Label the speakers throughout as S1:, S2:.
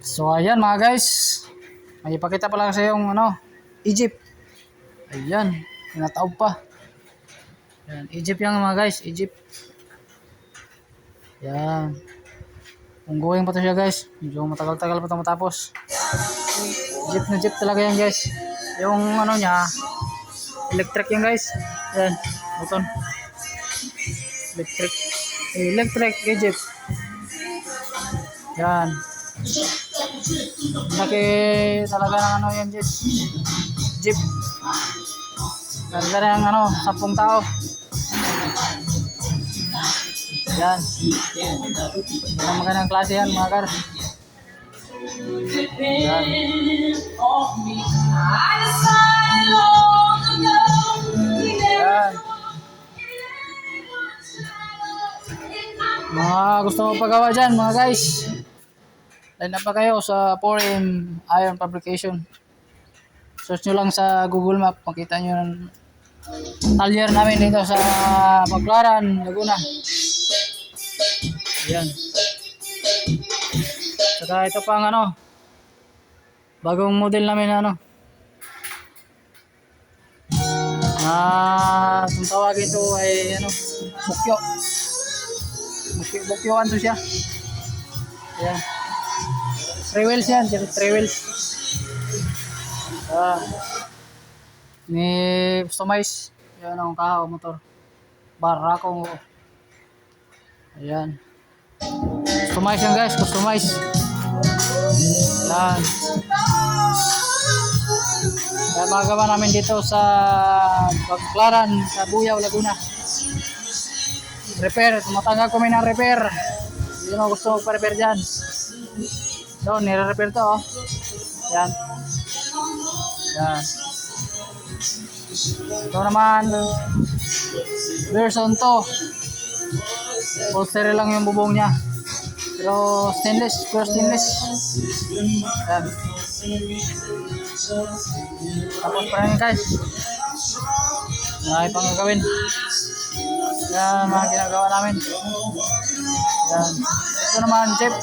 S1: So ayan mga guys, may ipakita pala sa yung Egypt. Ayan, tinataob pa. Ayan, Egypt yan mga guys, Egypt. Ayan. Ongoing pa to siya guys. Medyo matagal-tagal pa ito matapos. Jeep na jeep talaga yan guys. Yung niya, electric yan guys. Ayan, button. Electric jeep. Yan. Laki talaga ng yan jeep. Jeep. Ganda na yung 10 tao. Yan. Ang magandang klase yan mga kar. Yan. Yan. Mga gusto mo pagawa dyan mga guys, line up pa kayo sa 4M Iron Fabrication. Search nyo lang sa Google Map, makita nyo ng talyer namin dito sa Baclaran, Laguna. Ayan. Saka ito pang bagong model namin kung tawagin ito ay bukyo. Bukyoan to siya. Ayan. 3 wheels yan, 3 wheels. Ni customize. Ayan ang kahaw motor. Barakong. Ayan. Customize yan guys, customize. Ayan. Ayan, magawa namin dito sa Baclaran, sa Buyaw, Laguna. Repair, tumatangga kami ng repair. Hindi mo gusto magpa-repair dyan. So, nire-repair to Ayan. Ayan. Ito naman, version 2. Bolster lang yung bubong niya. Pero stainless, pure stainless. Ayan. Tapos pa rin guys. Marami pang gagawin. Yan mga ginagawa namin. Yan. Ito naman jeep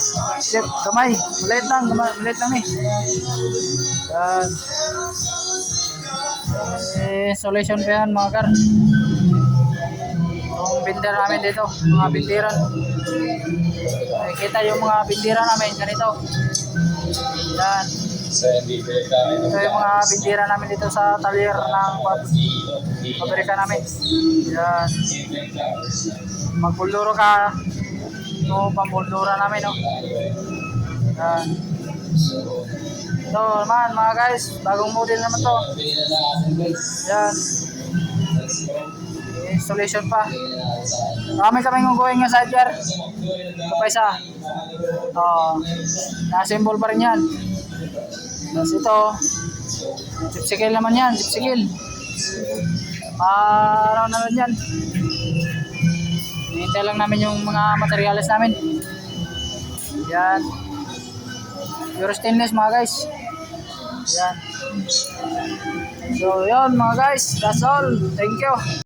S1: gamay. Maliit lang eh. Yan. Installation pa yan mga kar. Yung binder namin dito, mga bindiran. Kita yung mga bindiran namin ganito. Yan. Ito yung mga bindiran namin dito sa talyer ng pabrika namin. Yan. Magbulduro ka. Ito pambuldura namin Yan. Ito naman mga guys, bagong model naman to. Yan. Installation pa. Marami kaming ongoing nga sidecar. Ito pa isa. Na-assemble pa rin yan. Tapos ito, gypsy naman yan, gypsy. Na rin yan. Hinihintay lang namin yung mga materials namin. Yan. Pure stainless mga guys. Yan. So yun mga guys, that's all. Thank you.